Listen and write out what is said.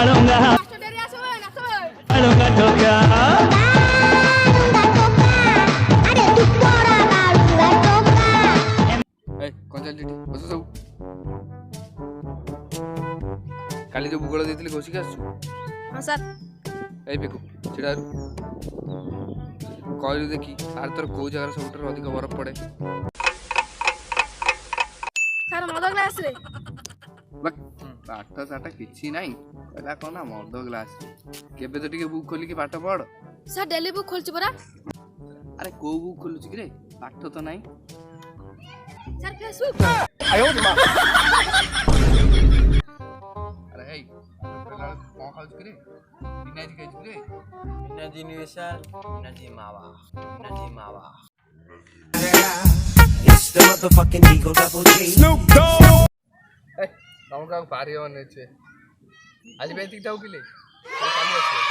डालूंगा डालूंगा ठोका कौन चल बस सब काली जो भूगोल देती घोषिक आसु हाँ सर ए पिकू छिड़ा कहलु देखी आर तोर को जगह सब अधिक बरफ पड़े सर मद ग्लास रे पाठ साठ किछि नाही कहला कोन ना मद ग्लास केबे तो टिके बुक खोली के पाठ पढ़ सर डेली बुक खोलछि परा अरे को बुक खोलुछि कि रे पाठ तो नाही सर फेसबुक आयो मां अरे ए कोन खाउछ कि रे बिना जी खाइछ रे बिना जी निवेशर बिना जी मावा It's the motherfucking Eagle Double G. Snoop Dogg. ए नमका पारियो ने छे आज बेतिक जाऊ किले काली आछे